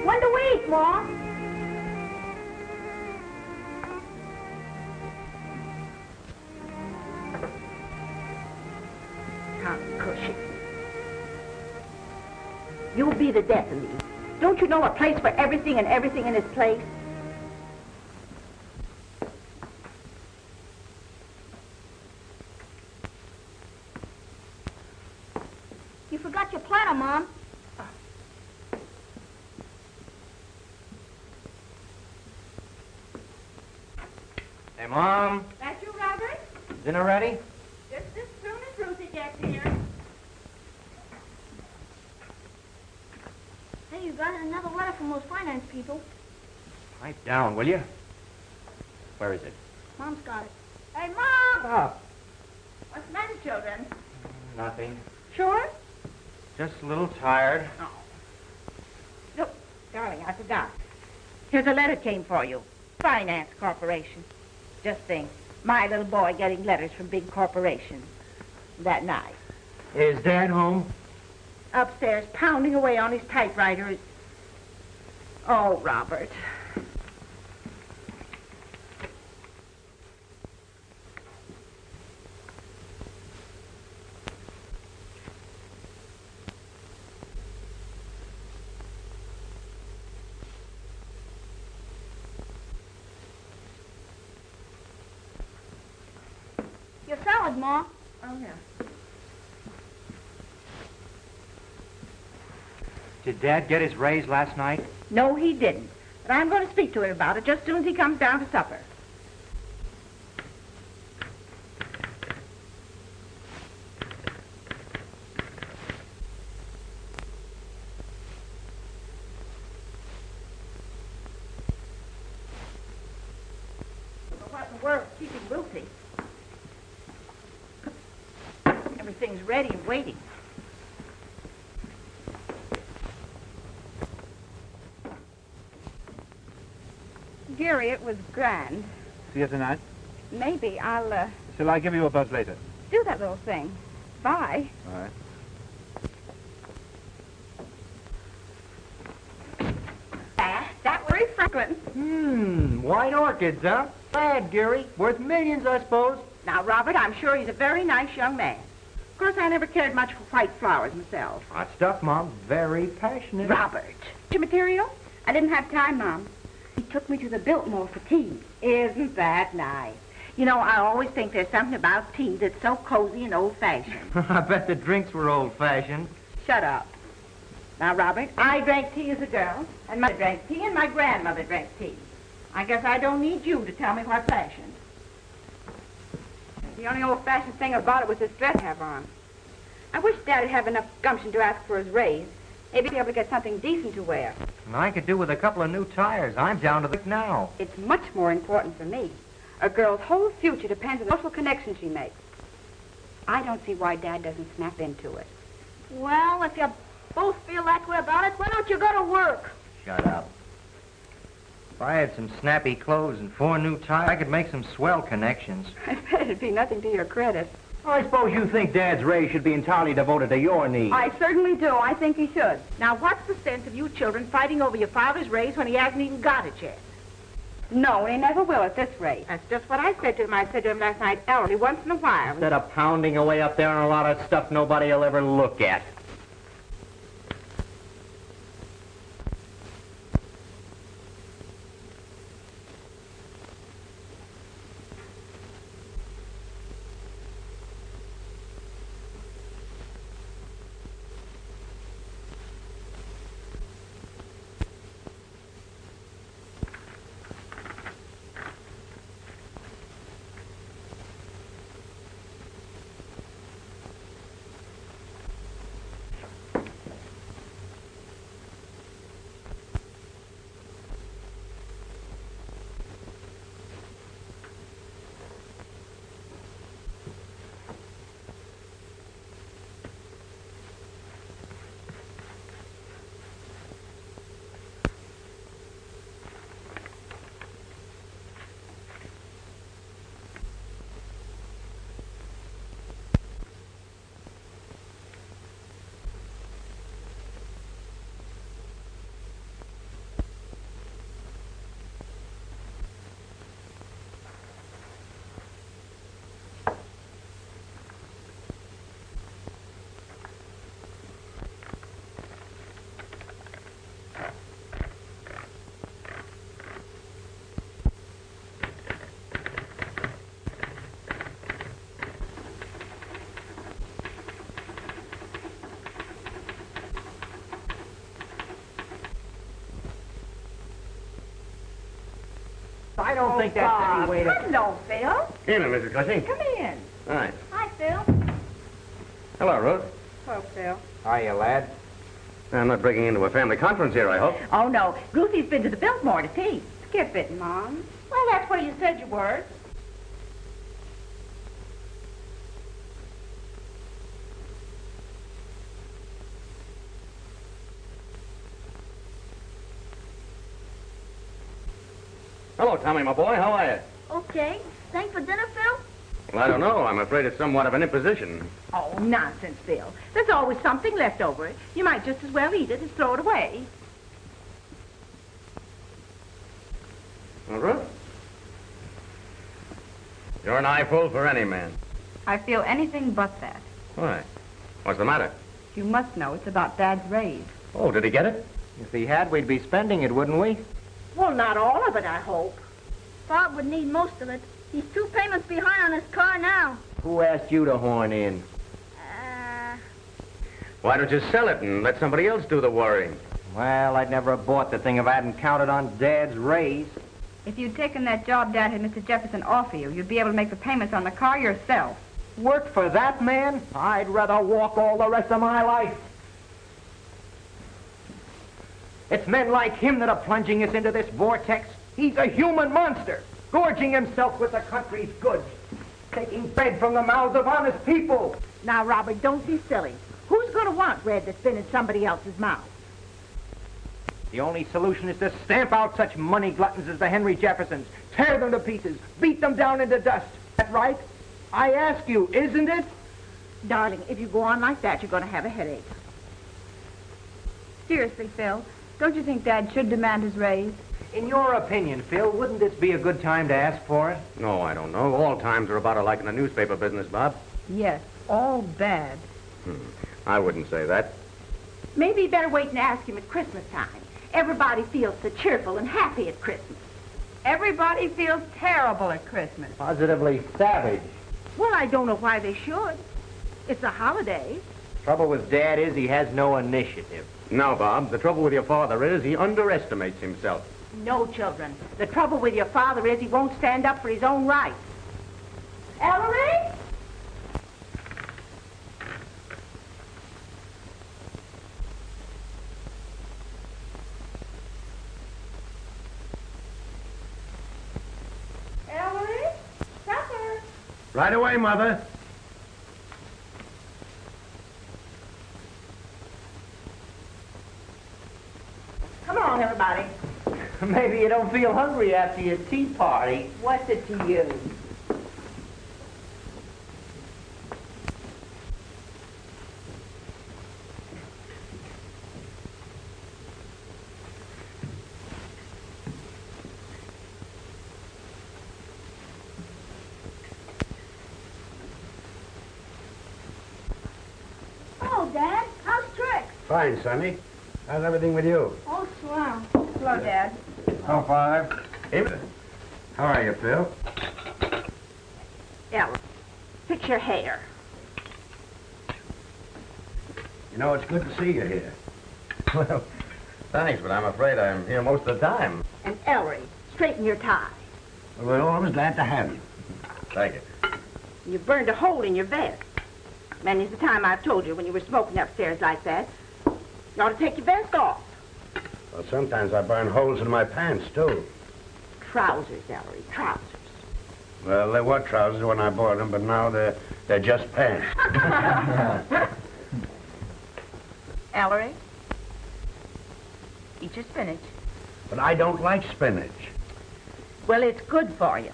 When do we eat, Ma? Tom Cushy. You'll be the death of me. Don't you know a place for everything and everything in its place? You forgot your platter, Mom. Hey, Mom. That you, Robert? Dinner ready? Just as soon as Ruthie gets here. Hey, you got another letter from those finance people. Pipe down, will you? Where is it? Mom's got it. Hey, Mom! Stop. What's the matter, children? Nothing. Sure? Just a little tired. Oh. Look, darling, I forgot. Here's a letter came for you. Finance Corporation. Just think, my little boy getting letters from big corporations. That night. Is Dad home? Upstairs, pounding away on his typewriter. Oh, Robert. Your salad, Ma. Oh, yeah. Did Dad get his raise last night? No, he didn't. But I'm going to speak to him about it just as soon as he comes down to supper. What in the world is keeping Ruthie? Everything's ready and waiting. Gary, it was grand. See you tonight? Maybe I'll, Shall I give you a buzz later? do that little thing. Bye. All right. That was Franklin. White orchids, huh? Bad, Gary. Worth millions, I suppose. Now, Robert, I'm sure he's a very nice young man. Of course, I never cared much for white flowers myself. Hot stuff, Mom. Very passionate. Robert. Your material? I didn't have time, Mom. He took me to the Biltmore for tea. Isn't that nice? You know, I always think there's something about tea that's so cozy and old-fashioned. I bet the drinks were old-fashioned. Shut up. Now, Robert, I drank tea as a girl, and mother drank tea, and my grandmother drank tea. I guess I don't need you to tell me what's fashioned. The only old-fashioned thing about it was this dress I have on. I wish Dad'd have enough gumption to ask for his raise. Maybe he'd be able to get something decent to wear. And I could do with a couple of new tires. I'm down to the now. It's much more important for me. A girl's whole future depends on the social connection she makes. I don't see why Dad doesn't snap into it. Well, if you both feel that way about it, why don't you go to work? Shut up. If I had some snappy clothes and 4 new tires, I could make some swell connections. I bet it'd be nothing to your credit. I suppose you think Dad's raise should be entirely devoted to your needs. I certainly do. I think he should. Now, what's the sense of you children fighting over your father's raise when he hasn't even got it yet? No, and he never will at this rate. That's just what I said to him. I said to him last night, Ellery, once in a while. Instead of pounding away up there on a lot of stuff nobody will ever look at. I don't think that's any way to... Hello, Phil. Evening, Mrs. Gleason. Come in. Hi. Hi, Phil. Hello, Ruth. Hello, Phil. Hiya, lad. I'm not breaking into a family conference here, I hope. Oh, no. Ruthie's been to the Biltmore to tea. Skip it, Mom. Well, that's where you said you were. Hello, Tommy, my boy. How are you? Okay. Thanks for dinner, Phil? Well, I don't know. I'm afraid it's somewhat of an imposition. Oh, nonsense, Phil. There's always something left over. You might just as well eat it as throw it away. Well, Ruth? You're an eyeful for any man. I feel anything but that. Why? What's the matter? You must know it's about Dad's raise. Oh, did he get it? If he had, we'd be spending it, wouldn't we? Well, not all of it, I hope. Bob would need most of it. He's 2 payments behind on his car now. Who asked you to horn in? Why don't you sell it and let somebody else do the worrying? Well, I'd never have bought the thing if I hadn't counted on Dad's raise. If you'd taken that job Dad had Mr. Jefferson offer you, you'd be able to make the payments on the car yourself. Work for that man? I'd rather walk all the rest of my life. It's men like him that are plunging us into this vortex. He's a human monster, gorging himself with the country's goods, taking bread from the mouths of honest people. Now, Robert, don't be silly. Who's going to want bread that's been in somebody else's mouth? The only solution is to stamp out such money gluttons as the Henry Jeffersons, tear them to pieces, beat them down into dust. That's right? I ask you, isn't it? Darling, if you go on like that, you're going to have a headache. Seriously, Phil, don't you think Dad should demand his raise? In your opinion, Phil, wouldn't this be a good time to ask for it? No, I don't know. All times are about alike in the newspaper business, Bob. Yes, all bad. I wouldn't say that. Maybe you better wait and ask him at Christmas time. Everybody feels so cheerful and happy at Christmas. Everybody feels terrible at Christmas. Positively savage. Well, I don't know why they should. It's a holiday. Trouble with Dad is he has no initiative. No, Bob. The trouble with your father is he underestimates himself. No, children. The trouble with your father is he won't stand up for his own rights. Ellery? Ellery? Supper. Right away, Mother. Come on, everybody. Maybe you don't feel hungry after your tea party. What's it to you? Oh, Dad, how's Trix? Fine, Sonny. How's everything with you? Oh, swell. Hello, Dad. Oh, Father. Evening. How are you, Phil? Ellery, fix your hair. You know, it's good to see you here. Well, thanks, but I'm afraid I'm here most of the time. And Ellery, straighten your tie. We're always glad to have you. Thank you. You burned a hole in your vest. Many's the time I've told you when you were smoking upstairs like that. You ought to take your vest off. Well, sometimes I burn holes in my pants, too. Trousers, Ellery, trousers. Well, they were trousers when I bought them, but now they're just pants. Ellery, eat your spinach. But I don't like spinach. Well, it's good for you.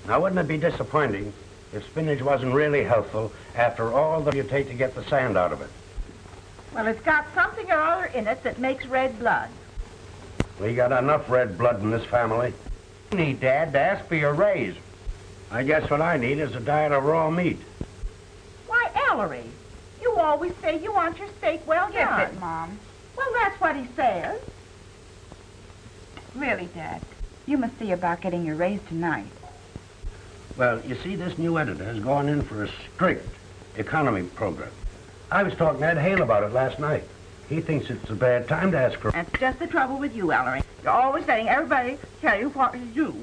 Now, wouldn't it be disappointing if spinach wasn't really helpful after all that you take to get the sand out of it? Well, it's got something or other in it that makes red blood. We got enough red blood in this family. You need, Dad, to ask for your raise. I guess what I need is a diet of raw meat. Why, Ellery, you always say you want your steak well done. Skip it, Mom. Well, that's what he says. Really, Dad, you must see about getting your raise tonight. Well, you see, this new editor has gone in for a strict economy program. I was talking to Ed Hale about it last night. He thinks it's a bad time to ask for... That's just the trouble with you, Ellery. You're always letting everybody tell you what to do.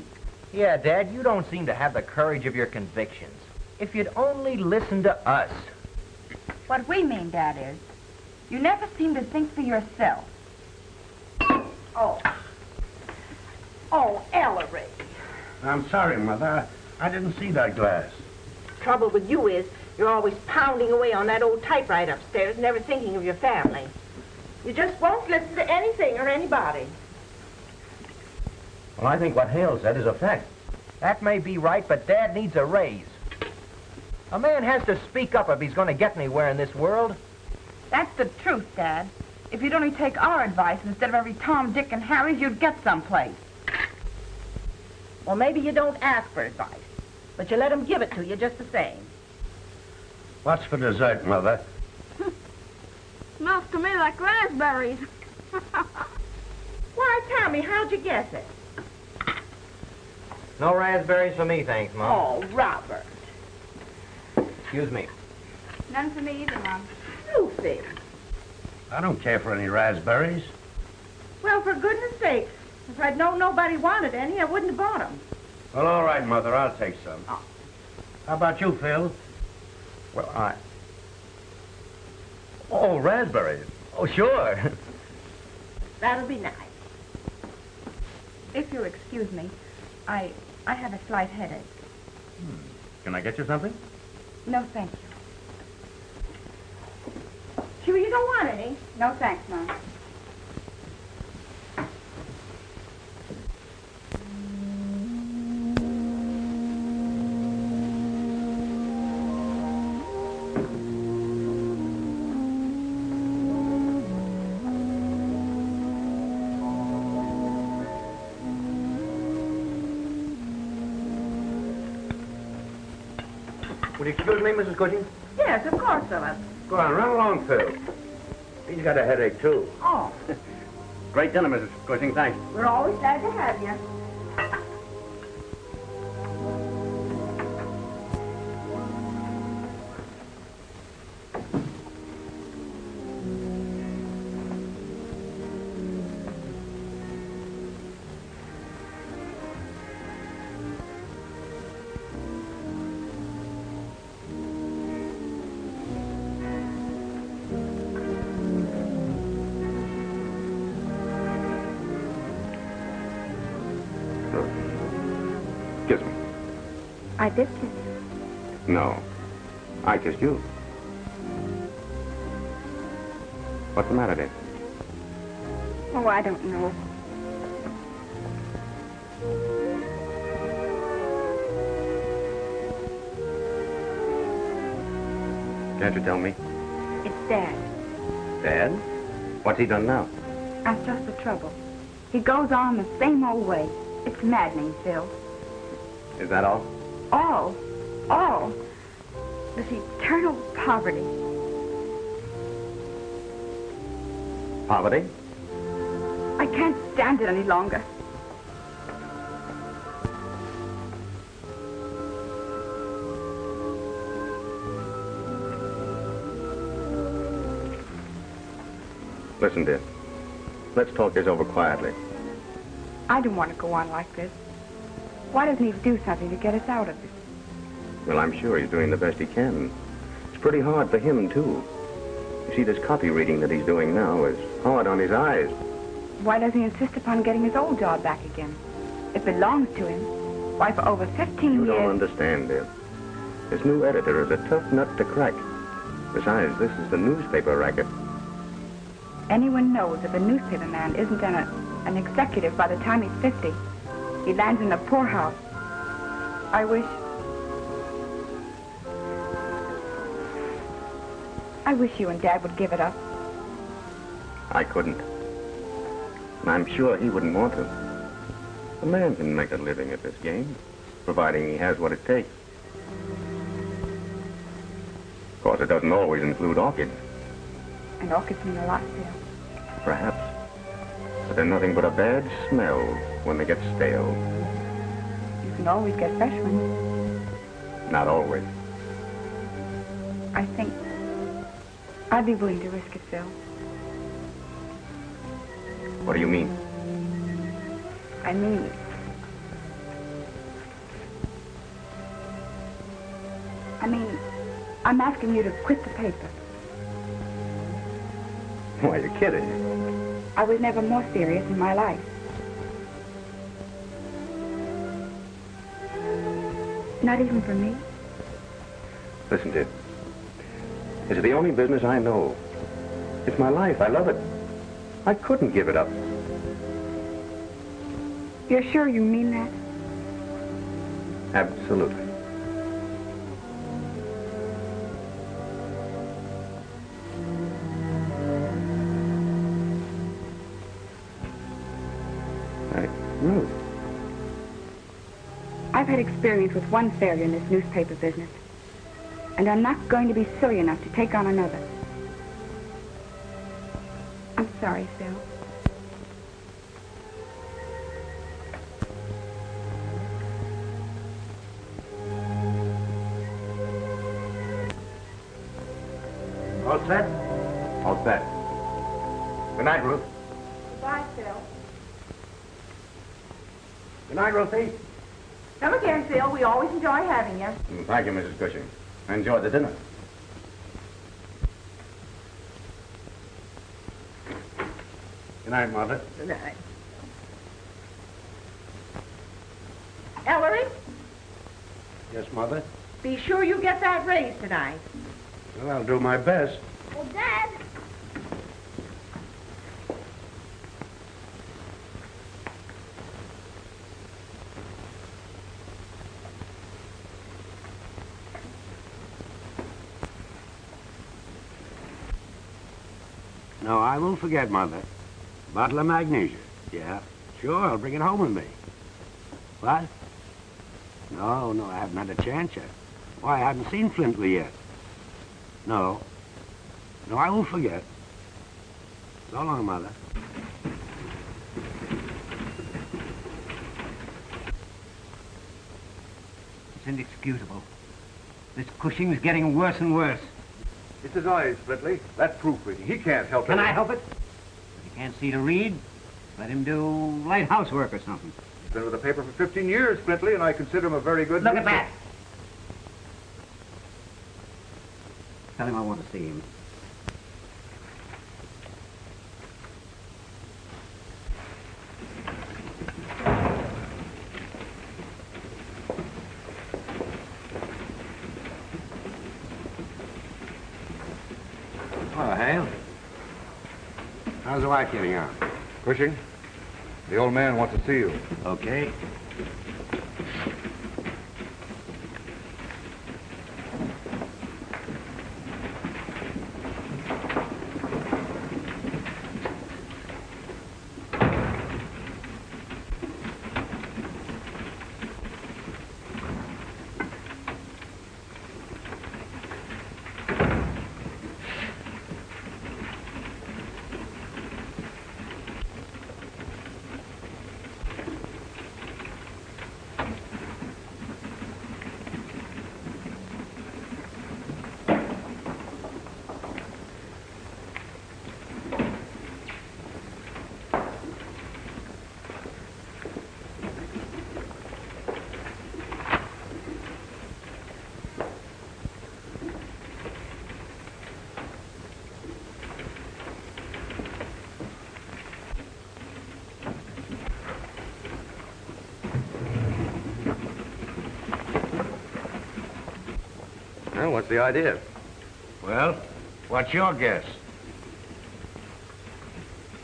Yeah, Dad, you don't seem to have the courage of your convictions. If you'd only listen to us. What we mean, Dad, is you never seem to think for yourself. Oh, Ellery. I'm sorry, Mother. I didn't see that glass. Trouble with you is you're always pounding away on that old typewriter upstairs, never thinking of your family. You just won't listen to anything or anybody. Well, I think what Hale said is a fact. That may be right, but Dad needs a raise. A man has to speak up if he's going to get anywhere in this world. That's the truth, Dad. If you'd only take our advice instead of every Tom, Dick, and Harry's, you'd get someplace. Well, maybe you don't ask for advice, but you let them give it to you just the same. What's for dessert, Mother? Smells to me like raspberries. Why, Tommy, how'd you guess it? No raspberries for me, thanks, Mom. Oh, Robert. Excuse me. None for me either, Mom. Lucile. I don't care for any raspberries. Well, for goodness sakes, if I'd known nobody wanted any, I wouldn't have bought them. Well, all right, Mother. I'll take some. Oh. How about you, Phil? Well, Oh, raspberries. Oh, sure. That'll be nice. If you'll excuse me, I have a slight headache. Can I get you something? No, thank you. Sure you don't want any? No, thanks, Mom. Would you excuse me, Mrs. Cushing? Yes, of course, Philip. Go on, run along, Phil. He's got a headache, too. Oh, Great dinner, Mrs. Cushing. Thanks. we're always glad to have you. Kiss me. I did kiss you. No. I kissed you. What's the matter, dear? Oh, I don't know. Can't you tell me? It's Dad. Dad? What's he done now? That's just the trouble. He goes on the same old way. It's maddening, Phil. Is that all? All. This eternal poverty. Poverty? I can't stand it any longer. Listen, dear. Let's talk this over quietly. I don't want to go on like this. Why doesn't he do something to get us out of this? Well, I'm sure he's doing the best he can. It's pretty hard for him, too. You see, this copy reading that he's doing now is hard on his eyes. Why doesn't he insist upon getting his old job back again? It belongs to him. Why, for over 15 You years... don't understand, dear. This new editor is a tough nut to crack. Besides, this is the newspaper racket. Anyone knows if a newspaper man isn't an executive by the time he's 50, he lands in a poorhouse. I wish you and Dad would give it up. I couldn't. And I'm sure he wouldn't want to. A man can make a living at this game, providing he has what it takes. Of course, it doesn't always include orchids. And orchids mean a lot, Phil. Perhaps. But they're nothing but a bad smell when they get stale. You can always get fresh ones. Not always. I think I'd be willing to risk it, Phil. What do you mean? I mean it. I'm asking you to quit the paper. Why, you're kidding. I was never more serious in my life. Not even for me. Listen, Ted. It's the only business I know. It's my life. I love it. I couldn't give it up. You're sure you mean that? Absolutely. No. I've had experience with one failure in this newspaper business, and I'm not going to be silly enough to take on another. I'm sorry, Phil. All set? All set. Good night, Ruth. Goodbye, Phil. Good night, Ruthie. Come again, Phil. We always enjoy having you. Thank you, Mrs. Cushing. I enjoyed the dinner. Good night, Mother. Good night. Ellery, Yes, Mother? be sure you get that raise tonight. Well, I'll do my best. Well, Dad. No, I won't forget, Mother. Bottle of magnesia. Yeah, sure, I'll bring it home with me. What? No, I haven't had a chance yet. Why, I haven't seen Flintley yet. No, I won't forget. So long, Mother. It's inexcusable. This Cushing's getting worse and worse. It's his eyes, Flintley. That proofreading. He can't help it. Can I help it? If he can't see to read, let him do light housework or something. He's been with the paper for 15 years, Flintley, and I consider him a very good... Look at that! Tell him I want to see him. Oh, Hale. How's the wife getting on? Cushing, the old man wants to see you. Okay. Well, what's the idea? Well, what's your guess?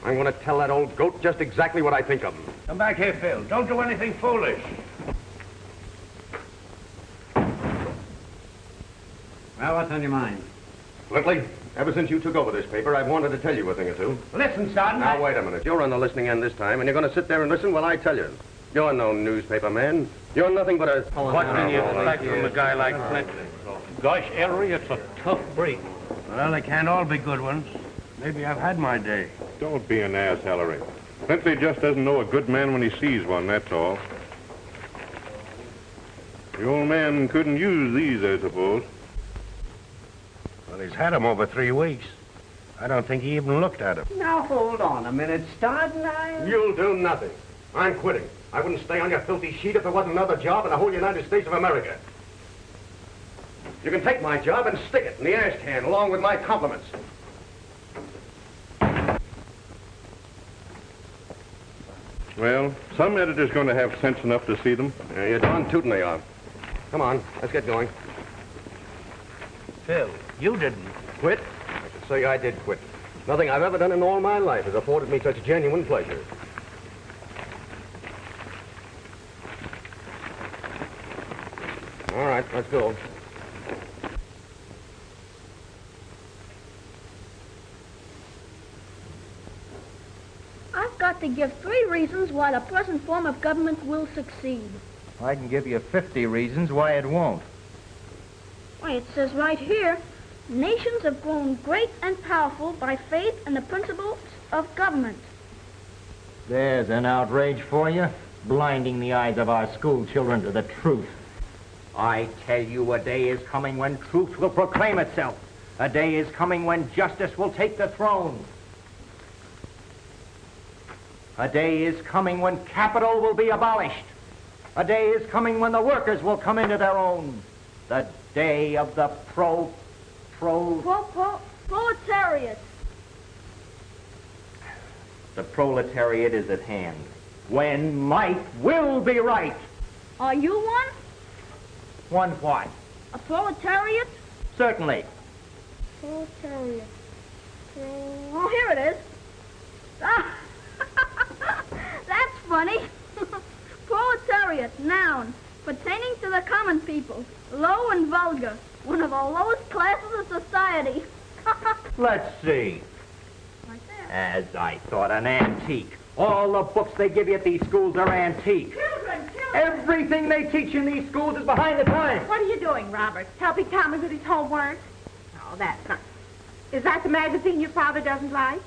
I'm going to tell that old goat just exactly what I think of him. Come back here, Phil. Don't do anything foolish. Well, what's on your mind? Flintley, ever since you took over this paper, I've wanted to tell you a thing or two. Listen, Sergeant. Now, wait a minute. You're on the listening end this time, and you're going to sit there and listen while I tell you. You're no newspaper man. You're nothing but a... What can you expect from a guy like Flintley? Gosh, Ellery, it's a tough break. Well, they can't all be good ones. Maybe I've had my day. Don't be an ass, Ellery. Flintley just doesn't know a good man when he sees one, that's all. The old man couldn't use these, I suppose. Well, he's had 'em over 3 weeks. I don't think he even looked at 'em. Now, hold on a minute, Sergeant. You'll do nothing. I'm quitting. I wouldn't stay on your filthy sheet if there wasn't another job in the whole United States of America. You can take my job and stick it in the ashcan along with my compliments. Well, some editor's going to have sense enough to see them. You're darn tootin' they are. Come on, let's get going. Phil, you didn't. Quit? I should say I did quit. Nothing I've ever done in all my life has afforded me such genuine pleasure. All right, let's go. I've got to give 3 reasons why the present form of government will succeed. I can give you 50 reasons why it won't. Why, it says right here, nations have grown great and powerful by faith in the principles of government. There's an outrage for you, blinding the eyes of our school children to the truth. I tell you, a day is coming when truth will proclaim itself. A day is coming when justice will take the throne. A day is coming when capital will be abolished. A day is coming when the workers will come into their own. The day of the proletariat. The proletariat is at hand. When might will be right. Are you one? One what? A proletariat? Certainly. Proletariat. Oh, here it is. Ah, that's funny. Proletariat, noun, pertaining to the common people, low and vulgar, one of the lowest classes of society. Let's see. Right there. As I thought, an antique. All the books they give you at these schools are antique. Children! Everything they teach in these schools is behind the times. What are you doing, Robert? Helping Tommy with his homework? Oh, that's not... Is that the magazine your father doesn't like?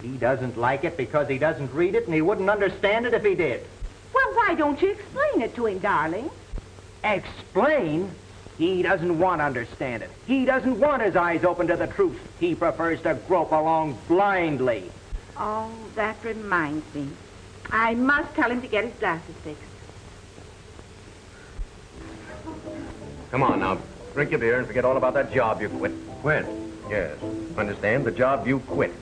He doesn't like it because he doesn't read it, and he wouldn't understand it if he did. Well, why don't you explain it to him, darling? Explain? He doesn't want to understand it. He doesn't want his eyes open to the truth. He prefers to grope along blindly. Oh, that reminds me. I must tell him to get his glasses fixed. Come on now. Drink your beer and forget all about that job you quit. Quit? Yes. Understand? The job you quit.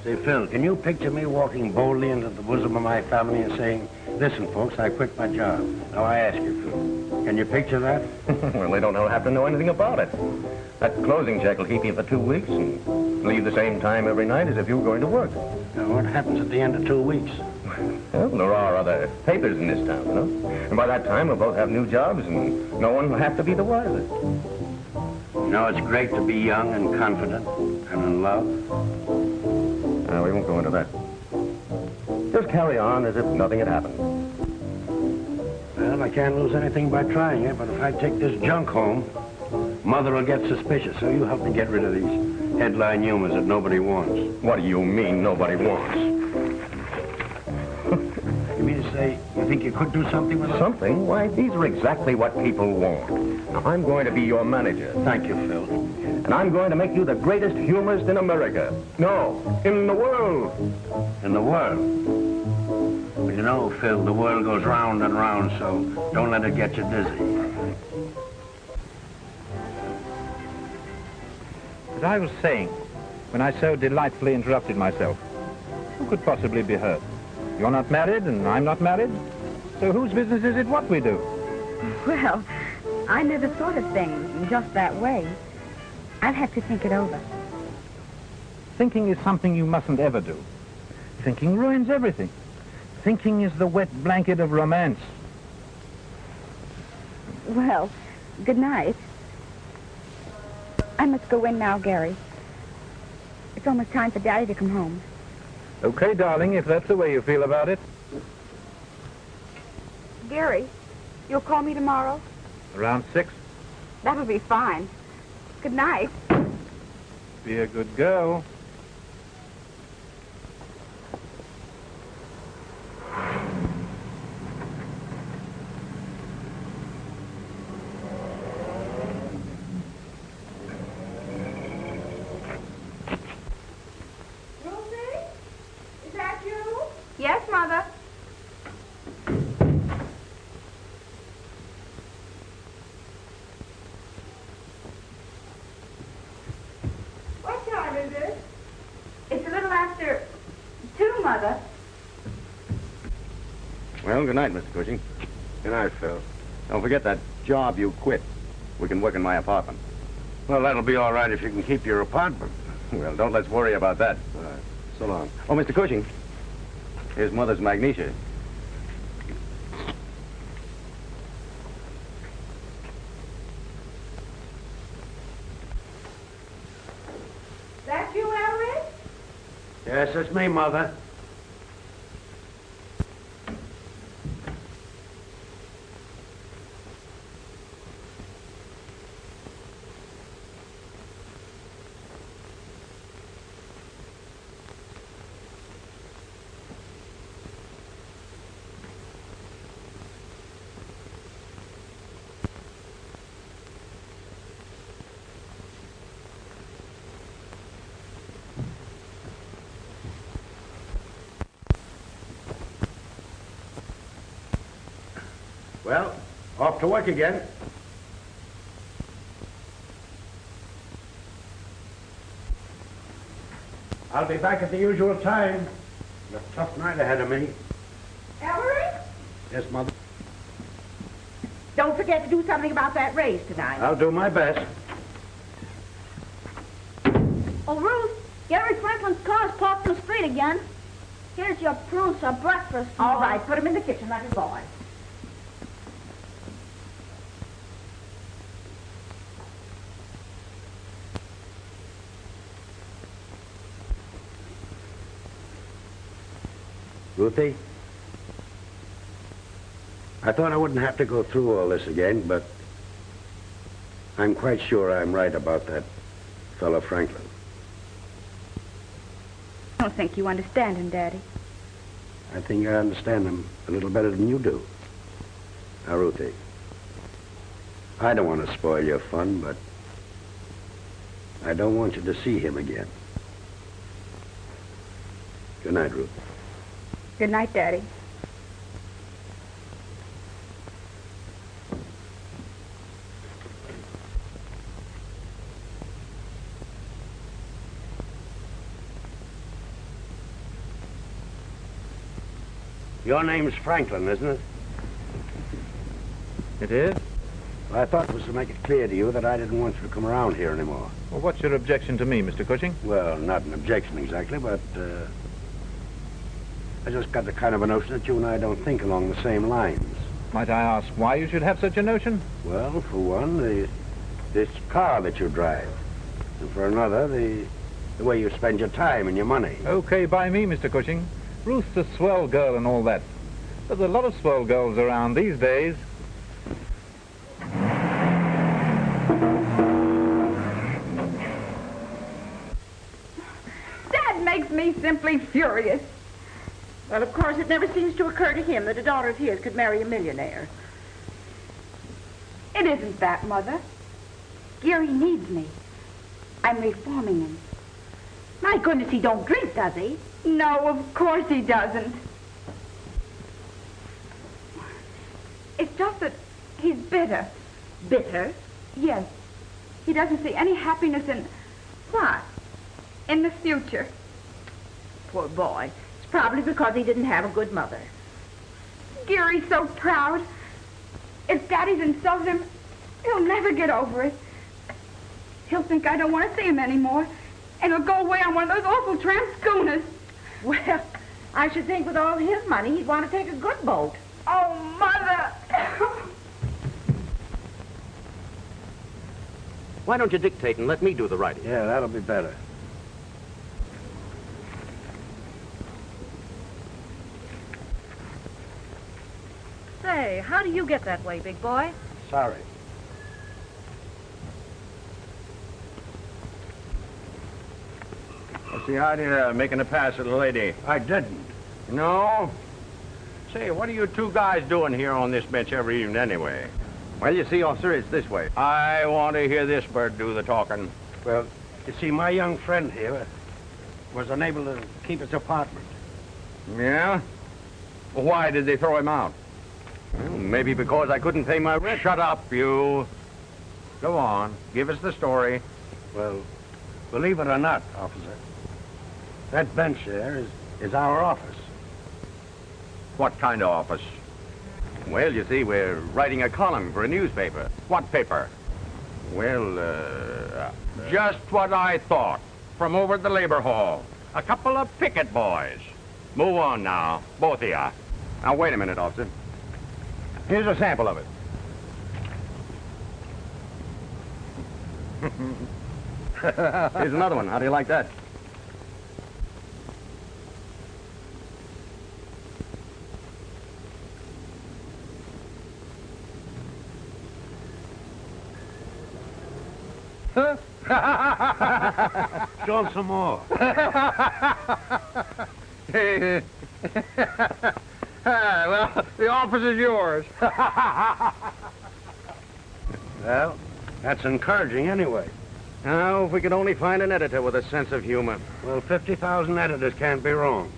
Say, Phil, can you picture me walking boldly into the bosom of my family and saying, listen, folks, I quit my job. Now, I ask you, Phil, can you picture that? Well, they don't have to know anything about it. That closing check will keep you for 2 weeks and leave the same time every night as if you were going to work. Now, what happens at the end of 2 weeks? Well, there are other papers in this town, you know. And by that time, we'll both have new jobs and no one will have to be the wiser. You know, it's great to be young and confident and in love. No, we won't go into that. Just carry on as if nothing had happened. Well, I can't lose anything by trying it, but if I take this junk home, Mother will get suspicious, so you help me get rid of these headline humors that nobody wants. What do you mean nobody wants? You mean to say you think you could do something with them? Something? Why, these are exactly what people want. Now, I'm going to be your manager. Thank you, Phil. And I'm going to make you the greatest humorist in America. No, in the world. In the world? Well, you know, Phil, the world goes round and round, so don't let it get you dizzy. As I was saying, when I so delightfully interrupted myself, who could possibly be hurt? You're not married, and I'm not married. So whose business is it what we do? Well, I never thought of things in just that way. I'll have to think it over. Thinking is something you mustn't ever do. Thinking ruins everything. Thinking is the wet blanket of romance. Well, good night. I must go in now, Gary. It's almost time for Daddy to come home. Okay, darling, if that's the way you feel about it. Gary, you'll call me tomorrow? Around 6. That'll be fine. Good night. Be a good girl. Yes, Mother. Mother. Well, good night, Mr. Cushing. Good night, Phil. Don't forget that job you quit. We can work in my apartment. Well, that'll be all right if you can keep your apartment. Well, don't let's worry about that. So long. Oh, Mr. Cushing, here's Mother's magnesia. That you, Ellery? Yes, it's me, Mother. Well, off to work again. I'll be back at the usual time. A tough night ahead of me. Ellery? Yes, Mother? Don't forget to do something about that raise tonight. I'll do my best. Oh, Ruth, Gary Franklin's car's parked in the street again. Here's your prunes for breakfast. All right, put him in the kitchen like a boy. Ruthie? I thought I wouldn't have to go through all this again, but I'm quite sure I'm right about that fellow Franklin. I don't think you understand him, Daddy. I think I understand him a little better than you do. Now, Ruthie, I don't want to spoil your fun, but I don't want you to see him again. Good night, Ruth. Good night, Daddy. Your name's Franklin, isn't it? It is? Well, I thought it was to make it clear to you that I didn't want you to come around here anymore. Well, what's your objection to me, Mr. Cushing? Well, not an objection exactly, but I just got the kind of a notion that you and I don't think along the same lines. Might I ask why you should have such a notion? Well, for one, this car that you drive. And for another, the way you spend your time and your money. Okay by me, Mr. Cushing. Ruth's a swell girl and all that. There's a lot of swell girls around these days. Dad makes me simply furious. Well, of course, it never seems to occur to him that a daughter of his could marry a millionaire. It isn't that, Mother. Gary needs me. I'm reforming him. My goodness, he don't drink, does he? No, of course he doesn't. It's just that he's bitter. Bitter? Yes. He doesn't see any happiness in... What? In the future. Poor boy. It's probably because he didn't have a good mother. Gary's so proud. If Daddy's insulted him, he'll never get over it. He'll think I don't want to see him anymore, and he'll go away on one of those awful tramp schooners. Well, I should think with all his money, he'd want to take a good boat. Oh, Mother! Why don't you dictate and let me do the writing? Yeah, that'll be better. Say, how do you get that way, big boy? Sorry. What's the idea of making a pass at a lady? I didn't. No? Say, what are you two guys doing here on this bench every evening anyway? Well, you see, officer, it's this way. I want to hear this bird do the talking. Well, you see, my young friend here was unable to keep his apartment. Yeah? Well, why did they throw him out? Well, maybe because I couldn't pay my rent. Shut up, you. Go on. Give us the story. Well, believe it or not, officer, that bench there is is our office. What kind of office? Well, you see, we're writing a column for a newspaper. What paper? Well, just what I thought. From over at the Labor Hall. A couple of picket boys. Move on now, both of ya. Now, wait a minute, officer. Here's a sample of it. Here's another one. How do you like that? Show him some more. Well, the office is yours. Well, that's encouraging anyway. Now, if we could only find an editor with a sense of humor. Well, 50,000 editors can't be wrong.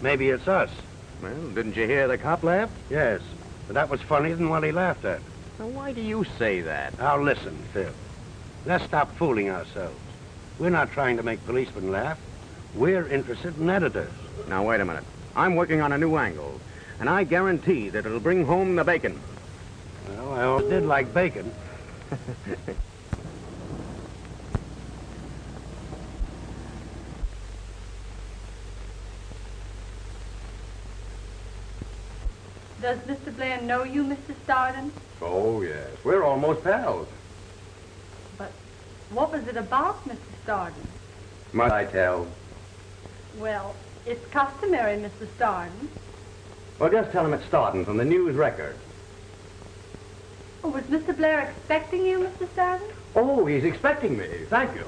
Maybe it's us. Well, didn't you hear the cop laugh? Yes, but that was funnier than what he laughed at. Now, why do you say that? Now, listen, Phil. Let's stop fooling ourselves. We're not trying to make policemen laugh. We're interested in editors. Now, wait a minute. I'm working on a new angle, and I guarantee that it'll bring home the bacon. Well, I always did like bacon. Does Mr. Blair know you, Mr. Stardon? Oh, yes. We're almost pals. But what was it about, Mr. Stardon? Must I tell? Well, it's customary, Mr. Stardon. Well, just tell him it's Stardon from the News Record. Oh, was Mr. Blair expecting you, Mr. Stardon? Oh, he's expecting me. Thank you.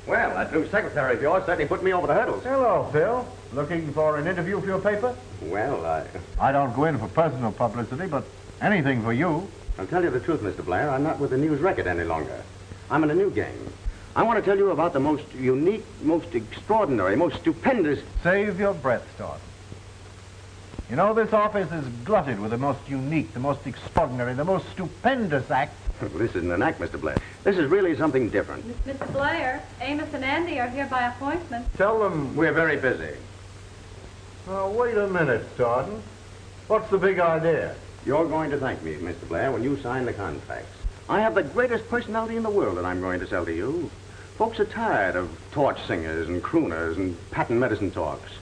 Well, that new secretary of yours certainly put me over the hurdles. Hello, Phil. Looking for an interview for your paper? Well, I don't go in for personal publicity, but anything for you. I'll tell you the truth, Mr. Blair. I'm not with the News Record any longer. I'm in a new game. I want to tell you about the most unique, most extraordinary, most stupendous... Save your breath, Stardon. You know, this office is glutted with the most unique, the most extraordinary, the most stupendous act. This isn't an act, Mr. Blair. This is really something different. Mr. Blair, Amos and Andy are here by appointment. Tell them... We're very busy. Oh, wait a minute, Stardon. What's the big idea? You're going to thank me, Mr. Blair, when you sign the contracts. I have the greatest personality in the world that I'm going to sell to you. Folks are tired of torch singers and crooners and patent medicine talks.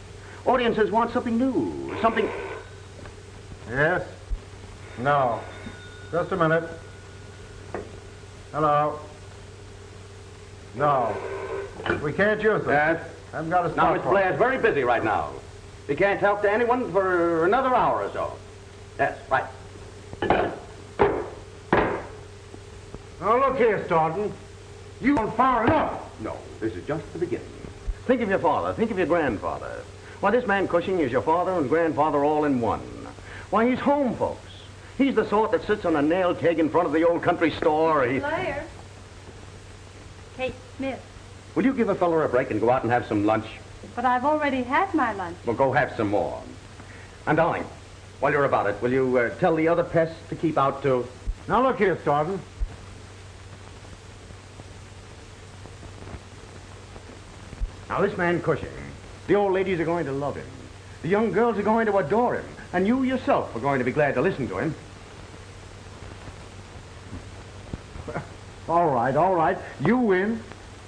Audiences want something new, something... Yes? No. Just a minute. Hello? No. We can't use them. Yes? I've got to Now, stop. Mr. Blair's very busy right now. He can't talk to anyone for another hour or so. Yes, right. Now, look here, Stardon. You aren't far enough. No, this is just the beginning. Think of your father. Think of your grandfather. Why, this man Cushing is your father and grandfather all in one. Why, he's home, folks. He's the sort that sits on a nail keg in front of the old country store. Blair. Kate Smith. Will you give a fella a break and go out and have some lunch? But I've already had my lunch. Well, go have some more. And, darling, while you're about it, will you tell the other pests to keep out, too? Now, look here, Stardon. Now, this man Cushing, the old ladies are going to love him. The young girls are going to adore him. And you yourself are going to be glad to listen to him. All right. You win.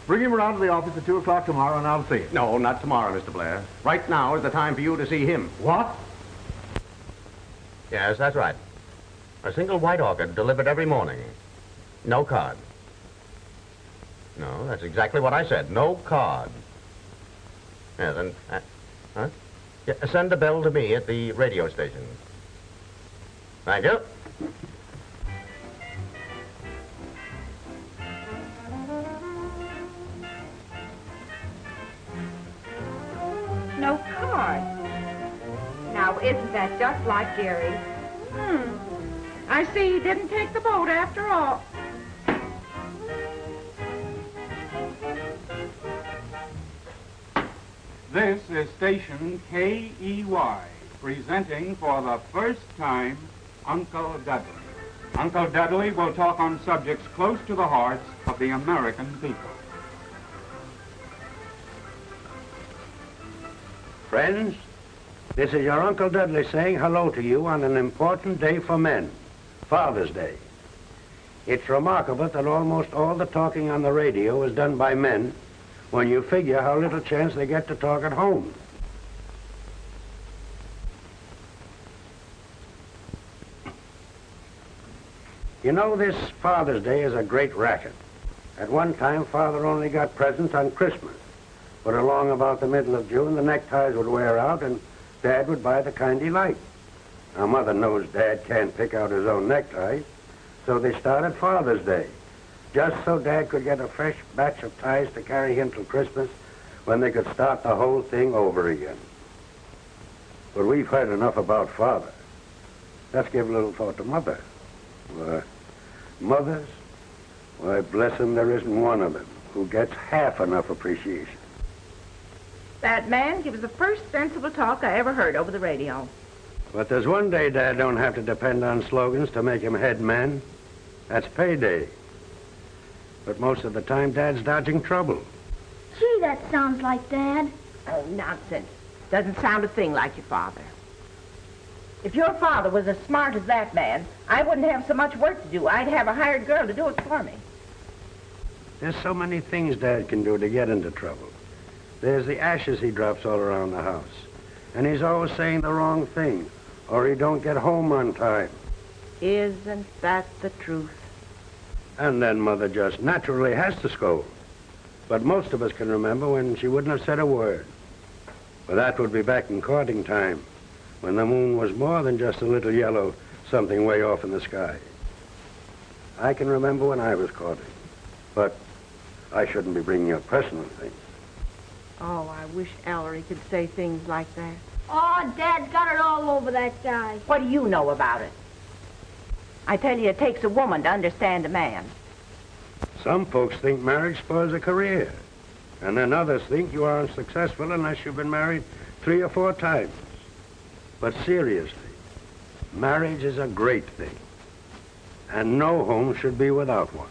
Bring him around to the office at 2 o'clock tomorrow, and I'll see him. No, not tomorrow, Mr. Blair. Right now is the time for you to see him. What? Yes, that's right. A single white orchid delivered every morning. No card. No, that's exactly what I said. No card. Yeah, then... huh? Yeah, send a bill to me at the radio station. Thank you. No card. Now, isn't that just like Jerry? I see he didn't take the boat after all. This is station KEY, presenting for the first time Uncle Dudley. Uncle Dudley will talk on subjects close to the hearts of the American people. Friends, this is your Uncle Dudley saying hello to you on an important day for men, Father's Day. It's remarkable that almost all the talking on the radio is done by men when you figure how little chance they get to talk at home. You know, this Father's Day is a great racket. At one time, Father only got presents on Christmas. But along about the middle of June, the neckties would wear out and Dad would buy the kind he liked. Now, Mother knows Dad can't pick out his own neckties, so they started Father's Day, just so Dad could get a fresh batch of ties to carry him till Christmas when they could start the whole thing over again. But we've heard enough about Father. Let's give a little thought to Mother. Mothers, why, bless them, there isn't one of them who gets half enough appreciation. That man gives the first sensible talk I ever heard over the radio. But there's one day Dad don't have to depend on slogans to make him head man. That's payday. But most of the time, Dad's dodging trouble. Gee, that sounds like Dad. Oh, nonsense. Doesn't sound a thing like your father. If your father was as smart as that man, I wouldn't have so much work to do. I'd have a hired girl to do it for me. There's so many things Dad can do to get into trouble. There's the ashes he drops all around the house. And he's always saying the wrong thing, or he don't get home on time. Isn't that the truth? And then Mother just naturally has to scold. But most of us can remember when she wouldn't have said a word. But that would be back in courting time, when the moon was more than just a little yellow something way off in the sky. I can remember when I was courting, but I shouldn't be bringing up personal things. Oh, I wish Ellery could say things like that. Oh, Dad's got it all over that guy. What do you know about it? I tell you, it takes a woman to understand a man. Some folks think marriage spoils a career, and then others think you aren't successful unless you've been married 3 or 4 times. But seriously, marriage is a great thing, and no home should be without one.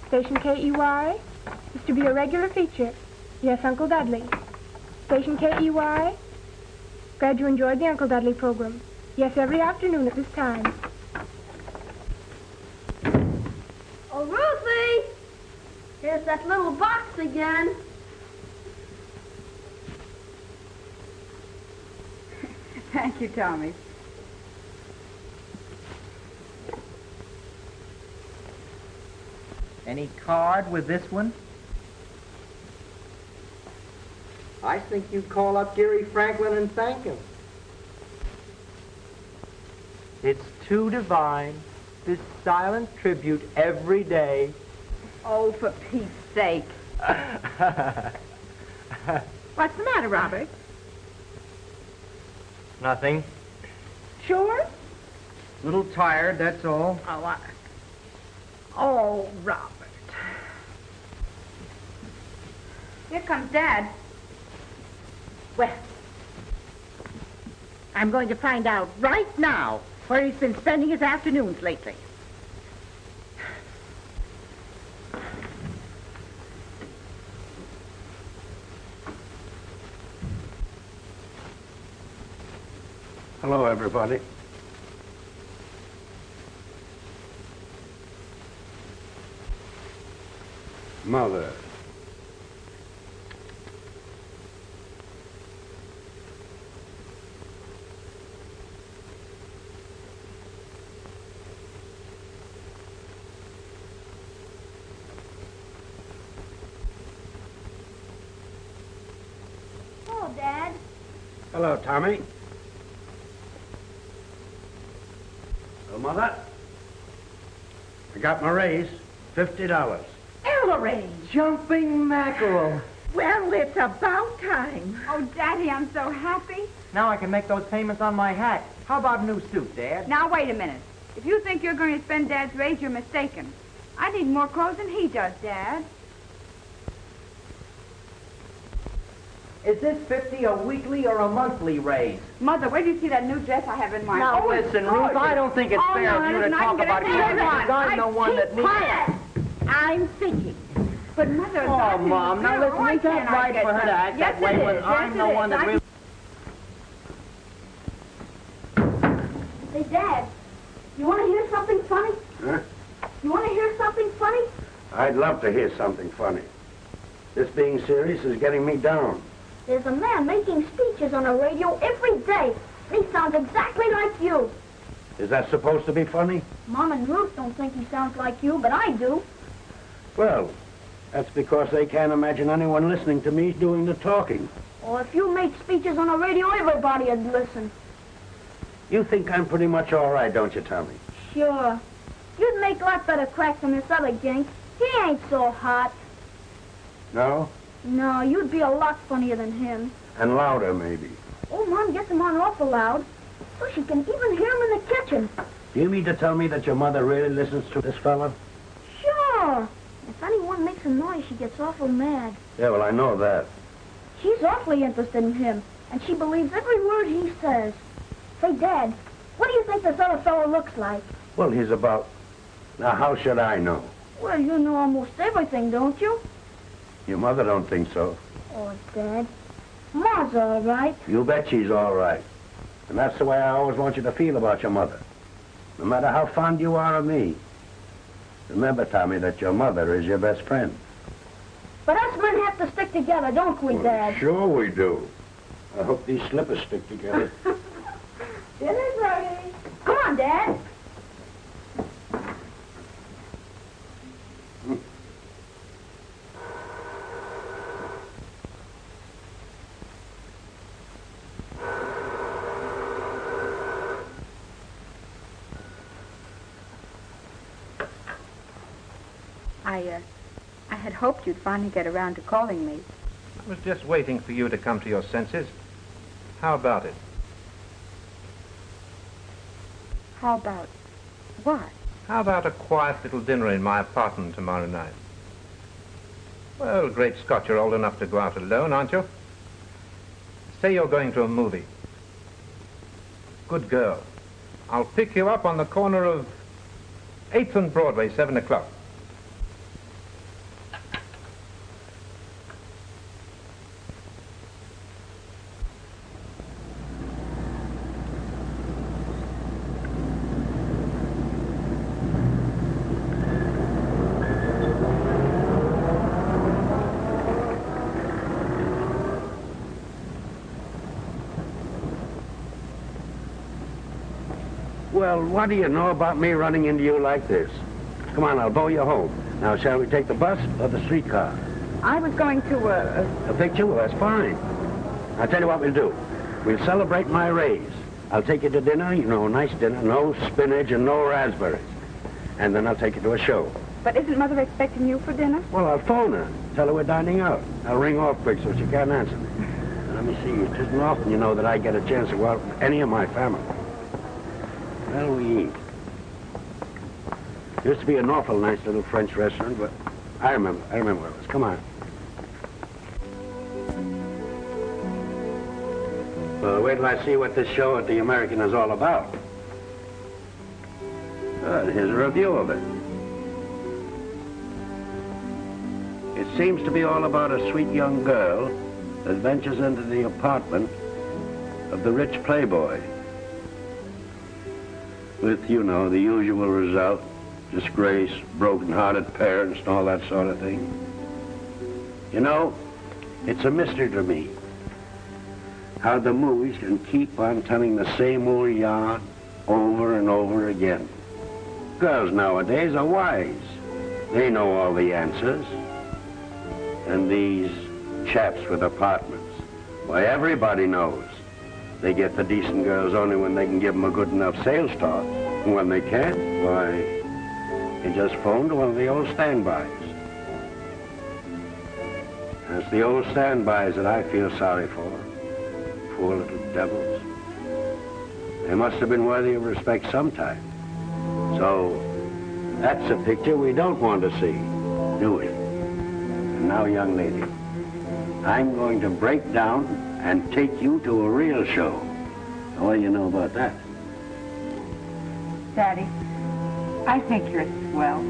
Station KEY is to be a regular feature. Yes, Uncle Dudley. Station KEY. Glad you enjoyed the Uncle Dudley program. Yes, every afternoon at this time. Oh, Ruthie! Here's that little box again. Thank you, Tommy. Any card with this one? I think you'd call up Gary Franklin and thank him. It's too divine, this silent tribute every day. Oh, for Pete's sake. What's the matter, Robert? Nothing. Sure? A little tired, that's all. Oh, Robert. Here comes Dad. Well, I'm going to find out right now where he's been spending his afternoons lately. Hello, everybody. Mother. Oh, Dad. Hello, Tommy. Well, Mother, I got my raise, $50. Ellery! Jumping mackerel. Well, it's about time. Oh, Daddy, I'm so happy. Now I can make those payments on my hat. How about a new suit, Dad? Now, wait a minute. If you think you're going to spend Dad's raise, you're mistaken. I need more clothes than he does, Dad. Is this 50 a weekly or a monthly raise? Mother, where do you see that new dress I have in mind? Now, Oh, it's listen, Ruth, gorgeous. I don't think it's fair of you to talk about it. I'm the one that needs... Quiet. I'm thinking. But, Mother... Oh, Mom, now listen, ain't that right for her to act that way when I'm the one that really... Hey, Dad, you want to hear something funny? Huh? You want to hear something funny? I'd love to hear something funny. This being serious is getting me down. There's a man making speeches on the radio every day. And he sounds exactly like you. Is that supposed to be funny? Mom and Ruth don't think he sounds like you, but I do. Well, that's because they can't imagine anyone listening to me doing the talking. Or if you made speeches on the radio, everybody would listen. You think I'm pretty much all right, don't you, Tommy? Sure. You'd make a lot better cracks than this other gink. He ain't so hot. No? No, you'd be a lot funnier than him. And louder, maybe. Oh, Mom gets him on awful loud, so she can even hear him in the kitchen. Do you mean to tell me that your mother really listens to this fella? Sure. If anyone makes a noise, she gets awful mad. Yeah, well, I know that. She's awfully interested in him, and she believes every word he says. Say, Dad, what do you think this other fellow looks like? Well, he's about... Now, how should I know? Well, you know almost everything, don't you? Your mother don't think so. Oh, Dad, Ma's all right. You bet she's all right. And that's the way I always want you to feel about your mother. No matter how fond you are of me. Remember, Tommy, that your mother is your best friend. But us men have to stick together, don't we, Dad? Sure we do. I hope these slippers stick together. Dinner's ready. Come on, Dad. I had hoped you'd finally get around to calling me. I was just waiting for you to come to your senses. How about it? How about what? How about a quiet little dinner in my apartment tomorrow night? Well, great Scott, you're old enough to go out alone, aren't you? Say you're going to a movie. Good girl. I'll pick you up on the corner of 8th and Broadway, 7 o'clock. Well, what do you know about me running into you like this? Come on, I'll bow you home. Now, shall we take the bus or the streetcar? I was going to, A picture? Well, that's fine. I'll tell you what we'll do. We'll celebrate my raise. I'll take you to dinner, you know, nice dinner, no spinach and no raspberries. And then I'll take you to a show. But isn't Mother expecting you for dinner? Well, I'll phone her. Tell her we're dining out. I'll ring off quick so she can't answer me. And let me see, it isn't often, you know, that I get a chance to go out with any of my family. Well, we eat. Used to be an awful nice little French restaurant, but I remember where it was. Come on. Well, wait till I see what this show at the American is all about. Good, here's a review of it. It seems to be all about a sweet young girl that ventures into the apartment of the rich playboy. With, you know, the usual result, disgrace, broken-hearted parents, and all that sort of thing. You know, it's a mystery to me how the movies can keep on telling the same old yarn over and over again. Girls nowadays are wise. They know all the answers. And these chaps with apartments, why, everybody knows. They get the decent girls only when they can give them a good enough sales talk. And when they can't, why, they just phone to one of the old standbys. And it's the old standbys that I feel sorry for. Poor little devils. They must have been worthy of respect sometime. So, that's a picture we don't want to see, do we? And now, young lady, I'm going to break down and take you to a real show. What do you know about that? Daddy, I think you're swell.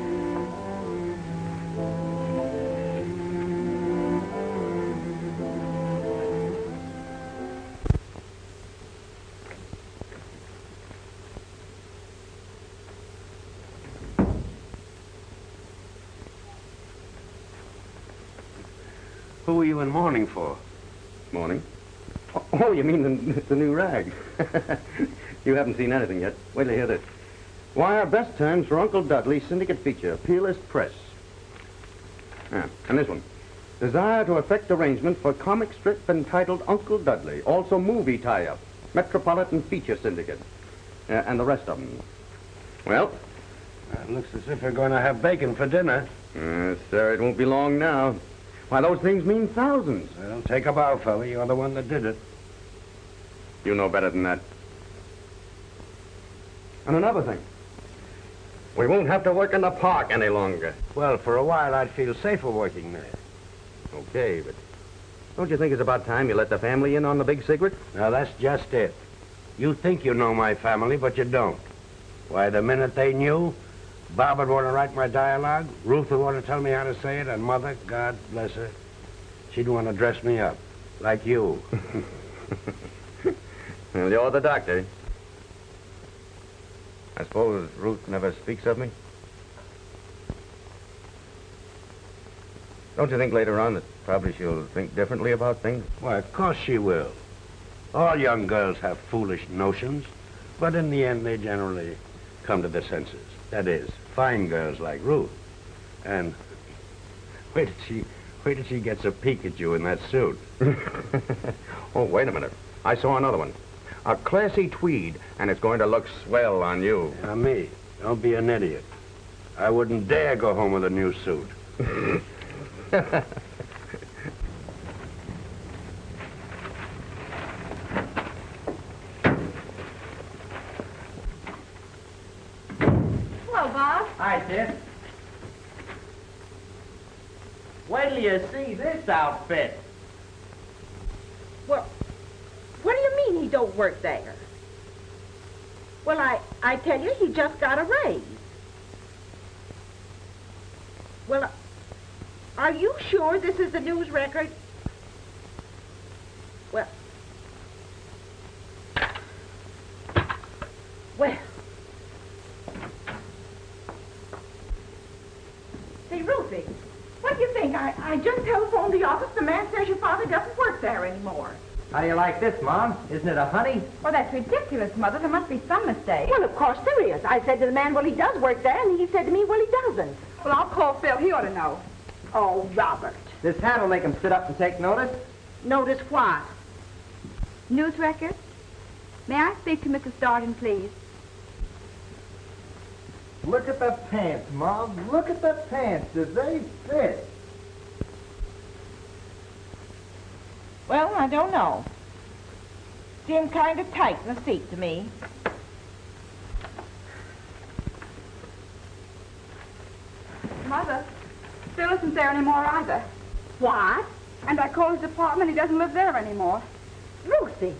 Who are you in mourning for? Morning. Oh, you mean the new rag? You haven't seen anything yet. Wait till you hear this. Why, our best terms for Uncle Dudley syndicate feature, Peerless Press. Yeah, and this one. Desire to effect arrangement for comic strip entitled Uncle Dudley. Also movie tie-up. Metropolitan Feature Syndicate. And the rest of them. Well? It looks as if we're going to have bacon for dinner. Sir, it won't be long now. Why, those things mean thousands. Well, take a bow, fella. You're the one that did it. You know better than that. And another thing. We won't have to work in the park any longer. Well, for a while, I'd feel safer working there. Okay, but don't you think it's about time you let the family in on the big secret? Now, that's just it. You think you know my family, but you don't. Why, the minute they knew, Bob would want to write my dialogue, Ruth would want to tell me how to say it, and Mother, God bless her, she'd want to dress me up, like you. Well, you're the doctor. I suppose Ruth never speaks of me? Don't you think later on that probably she'll think differently about things? Why, of course she will. All young girls have foolish notions, but in the end they generally come to their senses. That is, fine girls like Ruth. And wait till she gets a peek at you in that suit. Oh, wait a minute. I saw another one. A classy tweed, and it's going to look swell on you. Now, me. Don't be an idiot. I wouldn't dare go home with a new suit. Hello, Bob. Hi, Sis. Wait till you see this outfit. Well, what do you mean he don't work there? Well, I tell you, he just got a raise. Well, are you sure this is the news record? Well, Say, Ruthie, what do you think? I just telephoned the office. The man says your father doesn't work there anymore. How do you like this, Mom? Isn't it a honey? Well, that's ridiculous, Mother. There must be some mistake. Well, of course there is. I said to the man, well, he does work there, and he said to me, well, he doesn't. Well, I'll call Phil. He ought to know. Oh, Robert. This hat will make him sit up and take notice. Notice what? News record? May I speak to Mrs. Darden, please? Look at the pants, Mom. Look at the pants. Do they fit? Well, I don't know. Seem kind of tight in the seat to me. Mother, Phil isn't there anymore either. What? And I called his apartment. He doesn't live there anymore. Ruthie.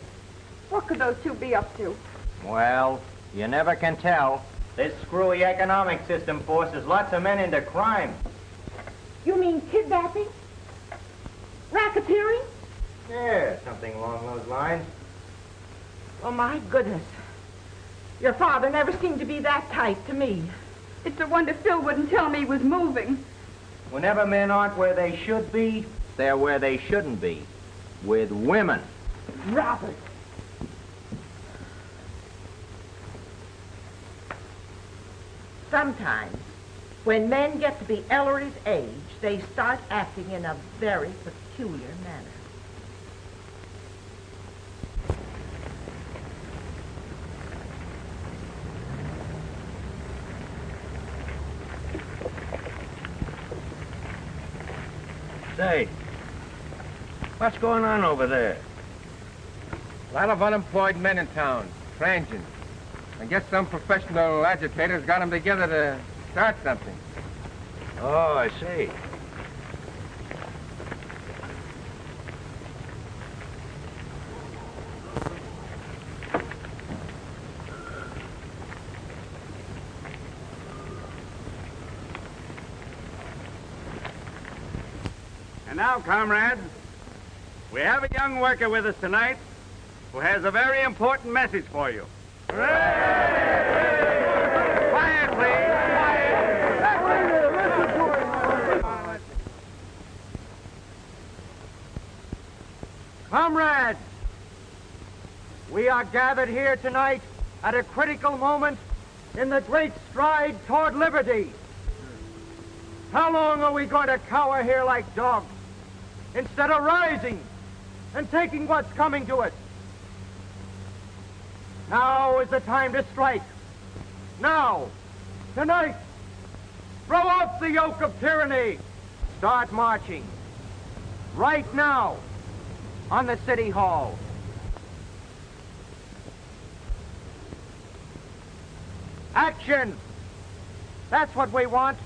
What could those two be up to? Well, you never can tell. This screwy economic system forces lots of men into crime. You mean kidnapping? Racketeering? Yeah, something along those lines. Oh, my goodness. Your father never seemed to be that tight to me. It's a wonder Phil wouldn't tell me he was moving. Whenever men aren't where they should be, they're where they shouldn't be. With women. Robert. Sometimes, when men get to be Ellery's age, they start acting in a very peculiar manner. Say, what's going on over there? A lot of unemployed men in town, transients. I guess some professional agitators got them together to start something. Oh, I see. And now, comrades, we have a young worker with us tonight who has a very important message for you. Quiet, please. Quiet. Comrades, we are gathered here tonight at a critical moment in the great stride toward liberty. How long are we going to cower here like dogs instead of rising and taking what's coming to us? Now is the time to strike. Now, tonight, throw off the yoke of tyranny. Start marching. Right now, on the City Hall. Action! That's what we want.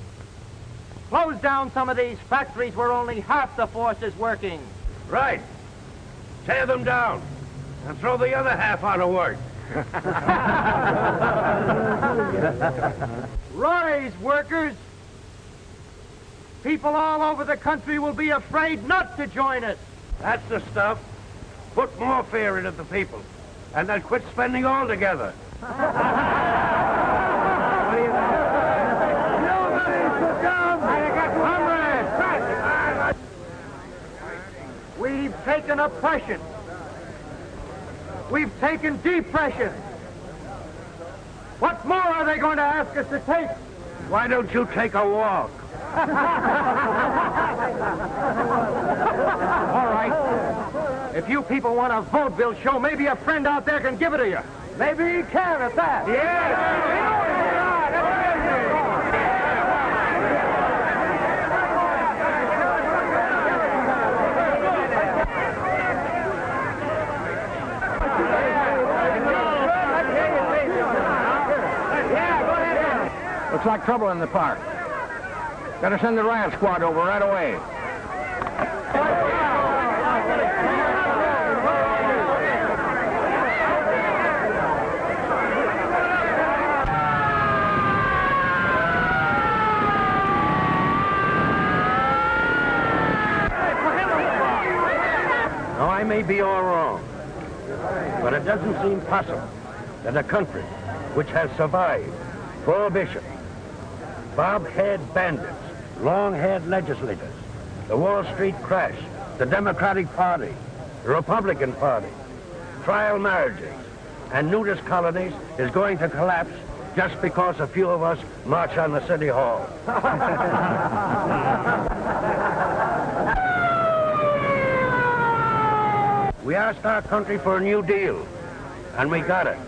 Close down some of these factories where only half the force is working. Right. Tear them down and throw the other half out of work. Rise, workers! People all over the country will be afraid not to join us. That's the stuff. Put more fear into the people, and they'll quit spending altogether. Comrades! We've taken oppression. We've taken depression. What more are they going to ask us to take? Why don't you take a walk? All right. If you people want a vote, we'll show maybe a friend out there can give it to you. Maybe he can at that. Looks like trouble in the park. Gotta send the riot squad over right away. Now, I may be all wrong, but it doesn't seem possible that a country which has survived Prohibition, bob-haired bandits, long-haired legislators, the Wall Street crash, the Democratic Party, the Republican Party, trial marriages, and nudist colonies is going to collapse just because a few of us march on the City Hall. We asked our country for a new deal, and we got it.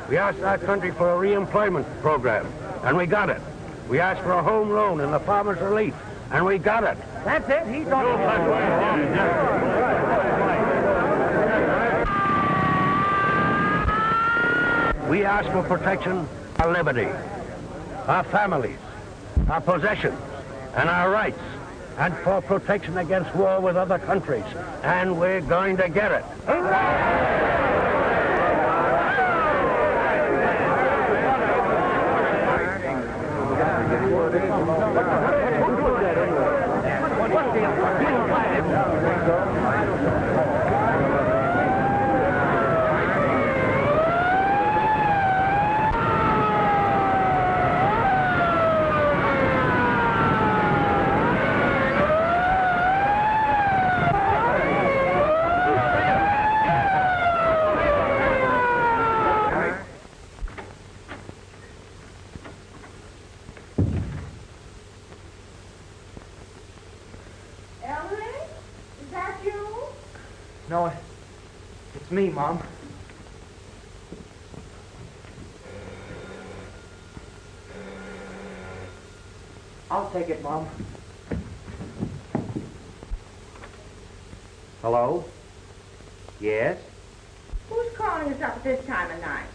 We asked our country for a reemployment program, and we got it. We asked for a home loan and the farmer's relief, and we got it. That's it. He's on We asked for protection, our liberty, our families, our possessions, and our rights, and for protection against war with other countries, and we're going to get it. No, it's me, Mom. I'll take it, Mom. Hello? Yes? Who's calling us up at this time of night?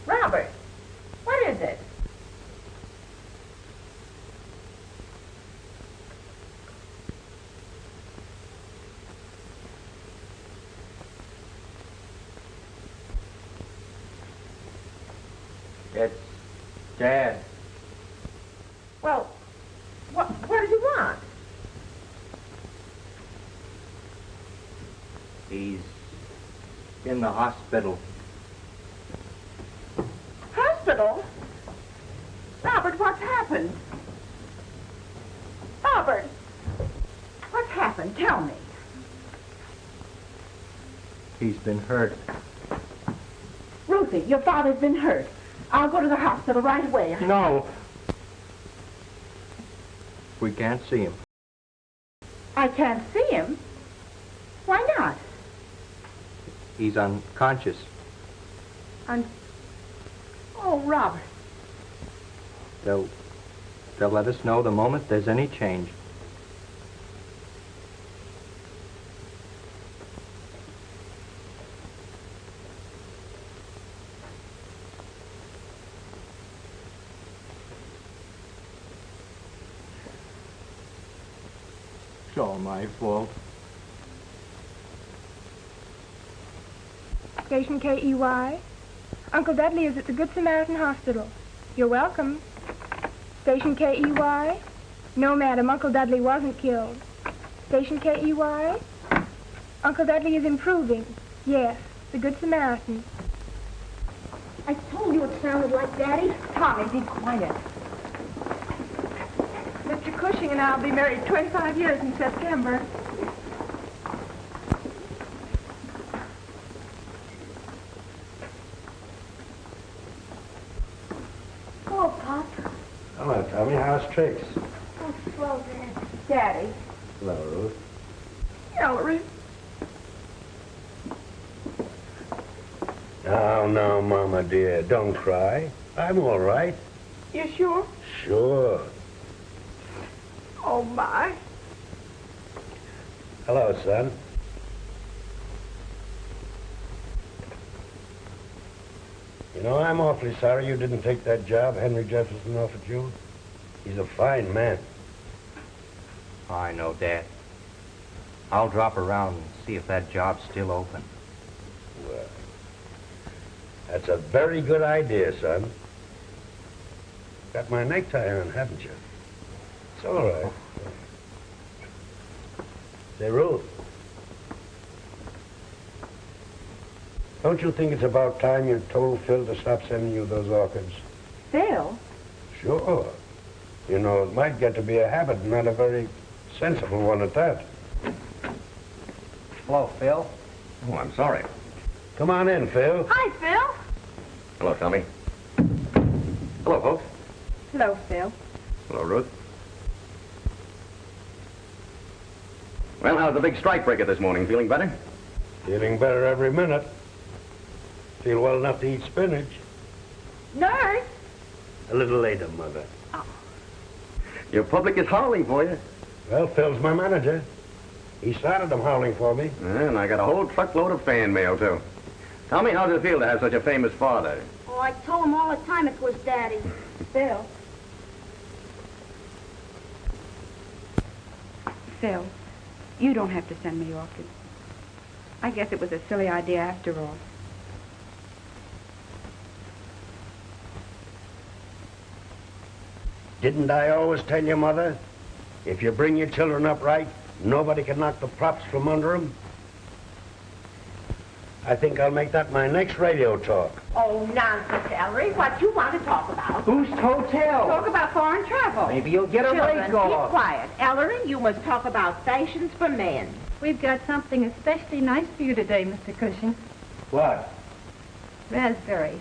Robert, what is it? It's Dad. Well, what does he want? He's in the hospital. Hospital? Robert, what's happened? Robert! What's happened? Tell me. He's been hurt. Ruthie, your father's been hurt. I'll go to the hospital right away. No. We can't see him. I can't see him? Why not? He's unconscious. Oh, Robert. They'll let us know the moment there's any change. It's all my fault. Station KEY. Uncle Dudley is at the Good Samaritan Hospital. You're welcome. Station KEY. No, madam, Uncle Dudley wasn't killed. Station KEY. Uncle Dudley is improving. Yes, the Good Samaritan. I told you it sounded like Daddy. Tommy, be quiet. Mr. Cushing and I'll be married 25 years in September. Oh, Pop. Hello, Tommy. How's Trix? Oh, slow, Dad. Daddy. Hello, Ruth. Ellery. Oh, no, Mama, dear. Don't cry. I'm all right. You sure? Sure. Oh, my. Hello, son. You know, I'm awfully sorry you didn't take that job Henry Jefferson offered you. He's a fine man. I know, Dad. I'll drop around and see if that job's still open. Well, that's a very good idea, son. Got my necktie on, haven't you? It's all right. Say, Ruth, don't you think it's about time you told Phil to stop sending you those orchids? Phil? Sure. You know, it might get to be a habit, not a very sensible one at that. Hello, Phil. Oh, I'm sorry. Come on in, Phil. Hi, Phil. Hello, Tommy. Hello, folks. Hello, Phil. Hello, Ruth. Well, how's the big strike breaker this morning? Feeling better? Feeling better every minute. Feel well enough to eat spinach. Nurse. A little later, Mother. Your public is howling for you. Well, Phil's my manager. He started them howling for me. And I got a whole truckload of fan mail, too. Tell me, how does it feel to have such a famous father? Oh, I told him all the time it was Daddy. Phil. Phil, you don't have to send me orchids. I guess it was a silly idea after all. Didn't I always tell you, Mother? If you bring your children up right, nobody can knock the props from under them. I think I'll make that my next radio talk. Oh, nonsense, Ellery. What you want to talk about? Whose hotel? Talk about foreign travel. Maybe you'll get a Children, break keep off. quiet. Ellery, you must talk about fashions for men. We've got something especially nice for you today, Mr. Cushing. What? Raspberries.